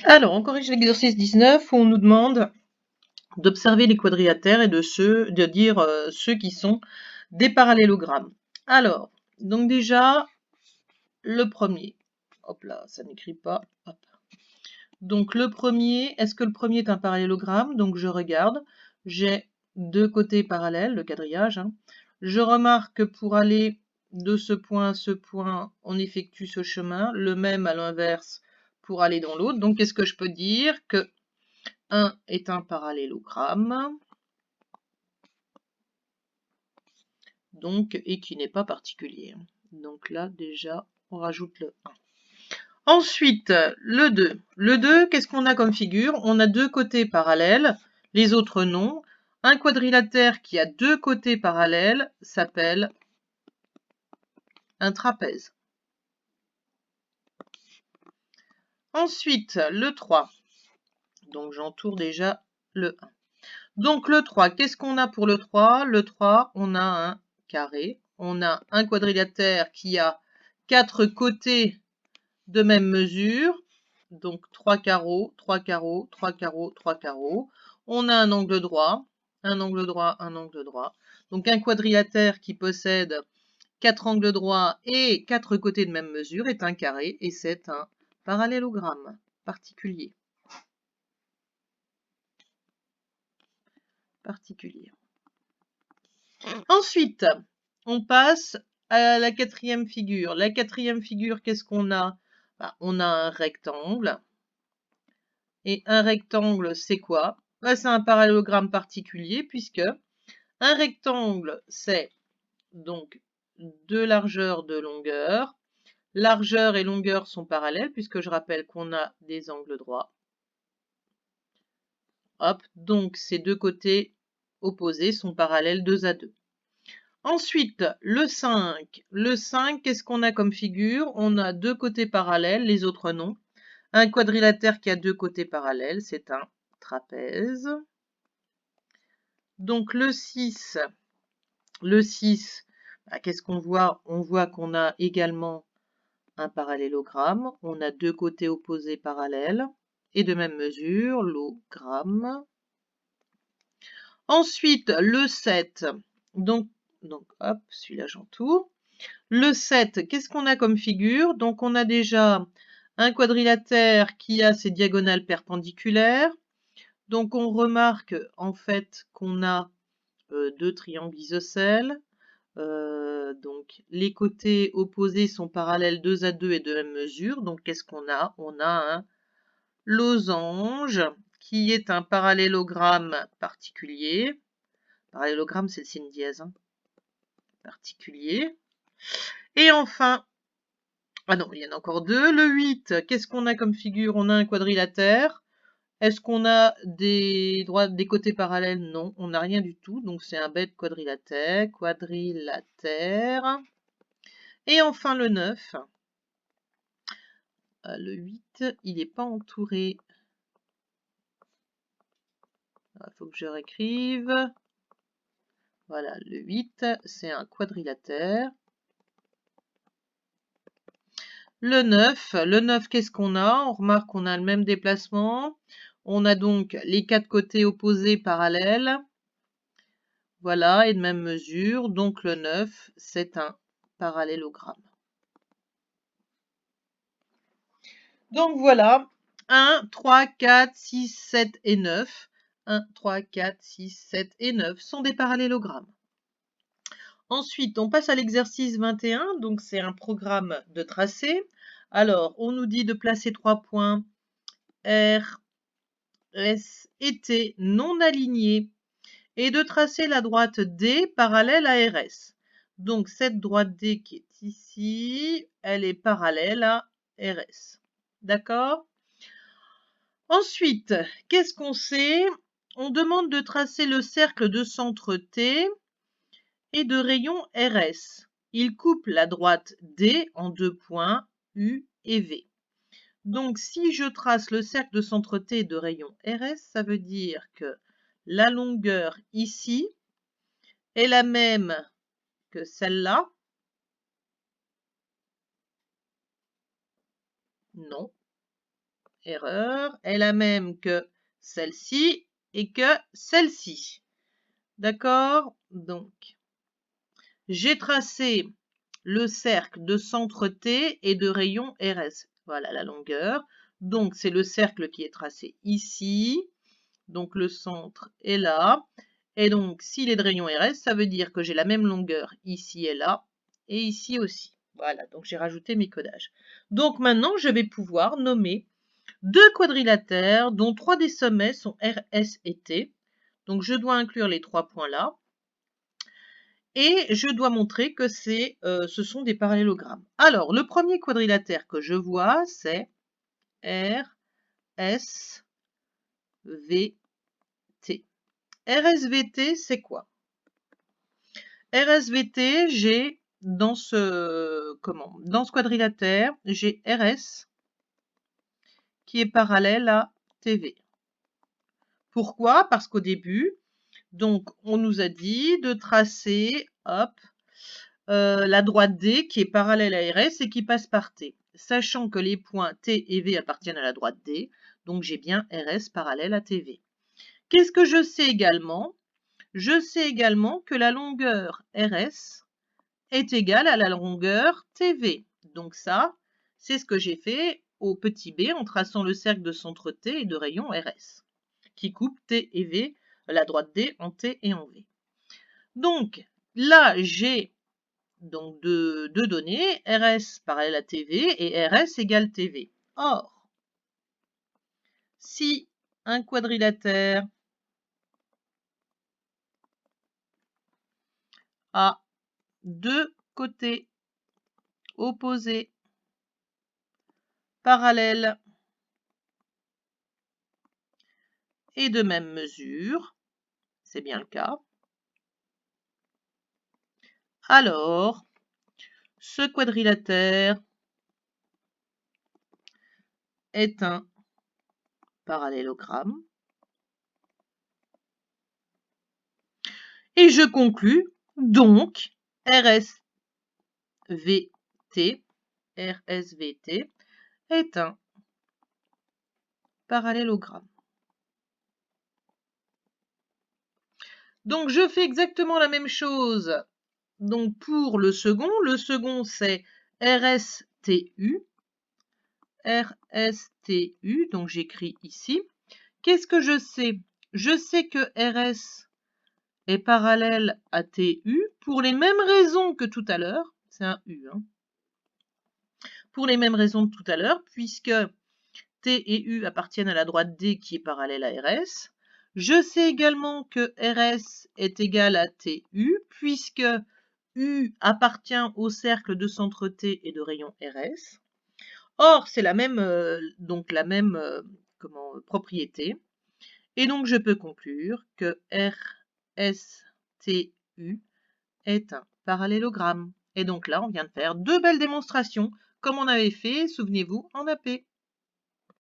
Alors, on corrige l'exercice 19 où on nous demande d'observer les quadrilatères et de dire ceux qui sont des parallélogrammes. Alors, donc déjà, le premier. Hop là, ça n'écrit pas. Hop. Donc le premier, est-ce que le premier est un parallélogramme? Donc je regarde, j'ai deux côtés parallèles, le quadrillage. Je remarque que pour aller de ce point à ce point, on effectue ce chemin, le même à l'inverse pour aller dans l'autre. Donc qu'est-ce que je peux dire? Que 1 est un parallélogramme, donc, et qui n'est pas particulier. Donc là, déjà, on rajoute le 1. Ensuite, le 2. Le 2, qu'est-ce qu'on a comme figure? On a deux côtés parallèles, les autres non. Un quadrilatère qui a deux côtés parallèles s'appelle un trapèze. Ensuite, le 3. Donc j'entoure déjà le 1. Donc le 3, qu'est-ce qu'on a pour le 3? Le 3, on a un carré. On a un quadrilatère qui a 4 côtés de même mesure. Donc 3 carreaux, 3 carreaux, 3 carreaux, 3 carreaux. On a un angle droit, un angle droit, un angle droit. Donc un quadrilatère qui possède 4 angles droits et 4 côtés de même mesure est un carré et c'est un parallélogramme particulier. Ensuite, on passe à la quatrième figure. La quatrième figure, qu'est-ce qu'on a? On a un rectangle. Et un rectangle, c'est quoi? C'est un parallélogramme particulier puisque un rectangle, c'est donc deux largeurs de longueur. Largeur et longueur sont parallèles puisque je rappelle qu'on a des angles droits. Hop, donc ces deux côtés opposés sont parallèles 2 à 2. Ensuite, le 5. Le 5, qu'est-ce qu'on a comme figure? On a deux côtés parallèles, les autres non. Un quadrilatère qui a deux côtés parallèles, c'est un trapèze. Donc le 6, qu'est-ce qu'on voit? On voit qu'on a également un parallélogramme. On a deux côtés opposés parallèles et de même mesure, logramme. Ensuite, le 7. Donc hop, celui-là j'entoure. Le 7, qu'est-ce qu'on a comme figure? Donc on a déjà un quadrilatère qui a ses diagonales perpendiculaires. Donc on remarque en fait qu'on a deux triangles isocèles. Donc les côtés opposés sont parallèles 2 à 2 et de même mesure. Donc qu'est-ce qu'on a? On a un losange qui est un parallélogramme particulier. Parallélogramme, c'est le signe dièse. Particulier. Et enfin, ah non, il y en a encore deux. Le 8, qu'est-ce qu'on a comme figure? On a un quadrilatère. Est-ce qu'on a des côtés parallèles? Non, on n'a rien du tout. Donc c'est un bête quadrilatère. Et enfin le 9. Le 8, il n'est pas entouré. Il faut que je réécrive. Voilà, le 8, c'est un quadrilatère. Le 9, qu'est-ce qu'on a? On remarque qu'on a le même déplacement. On a donc les quatre côtés opposés parallèles. Voilà, et de même mesure. Donc le 9, c'est un parallélogramme. Donc voilà, 1, 3, 4, 6, 7 et 9. 1, 3, 4, 6, 7 et 9 sont des parallélogrammes. Ensuite, on passe à l'exercice 21, donc c'est un programme de tracé. Alors, on nous dit de placer 3 points R, S et T non alignés et de tracer la droite D parallèle à RS. Donc, cette droite D qui est ici, elle est parallèle à RS. D'accord? Ensuite, qu'est-ce qu'on sait? On demande de tracer le cercle de centre T et de rayon RS. Il coupe la droite D en deux points U et V. Donc, si je trace le cercle de centre T de rayon RS, ça veut dire que la longueur ici est la même que celle-là. Non. erreur, est la même que celle-ci et que celle-ci. D'accord? Donc, j'ai tracé le cercle de centre T et de rayon RS. Voilà la longueur. Donc, c'est le cercle qui est tracé ici. Donc, le centre est là. Et donc, s'il est de rayon RS, ça veut dire que j'ai la même longueur ici et là, et ici aussi. Voilà, donc j'ai rajouté mes codages. Donc maintenant, je vais pouvoir nommer deux quadrilatères dont trois des sommets sont RS et T. Donc je dois inclure les trois points là. Et je dois montrer que ce sont des parallélogrammes. Alors, le premier quadrilatère que je vois, c'est RSVT. RSVT, c'est quoi? RSVT, j'ai dans ce quadrilatère, j'ai RS qui est parallèle à TV. Pourquoi? Parce qu'au début, donc on nous a dit de tracer, hop, la droite D qui est parallèle à RS et qui passe par T. Sachant que les points T et V appartiennent à la droite D, donc j'ai bien RS parallèle à TV. Qu'est-ce que je sais également? Je sais également que la longueur RS est égale à la longueur TV. Donc ça, c'est ce que j'ai fait au petit b en traçant le cercle de centre T et de rayon RS, qui coupe T et V, la droite D en T et en V. Donc là, j'ai donc deux données, RS parallèle à TV et RS égale TV. Or, si un quadrilatère a deux côtés opposés parallèles et de même mesure, c'est bien le cas, alors ce quadrilatère est un parallélogramme. Et je conclus donc RSVT est un parallélogramme. Donc je fais exactement la même chose donc pour le second. Le second c'est RSTU. RSTU, donc j'écris ici. Qu'est-ce que je sais? Je sais que RS est parallèle à TU pour les mêmes raisons que tout à l'heure. C'est un U. Hein. Pour les mêmes raisons que tout à l'heure, puisque T et U appartiennent à la droite D qui est parallèle à RS. Je sais également que RS est égal à TU, puisque U appartient au cercle de centre T et de rayon RS. Or, c'est la même, propriété. Et donc, je peux conclure que RSTU est un parallélogramme. Et donc là, on vient de faire deux belles démonstrations, comme on avait fait, souvenez-vous, en AP.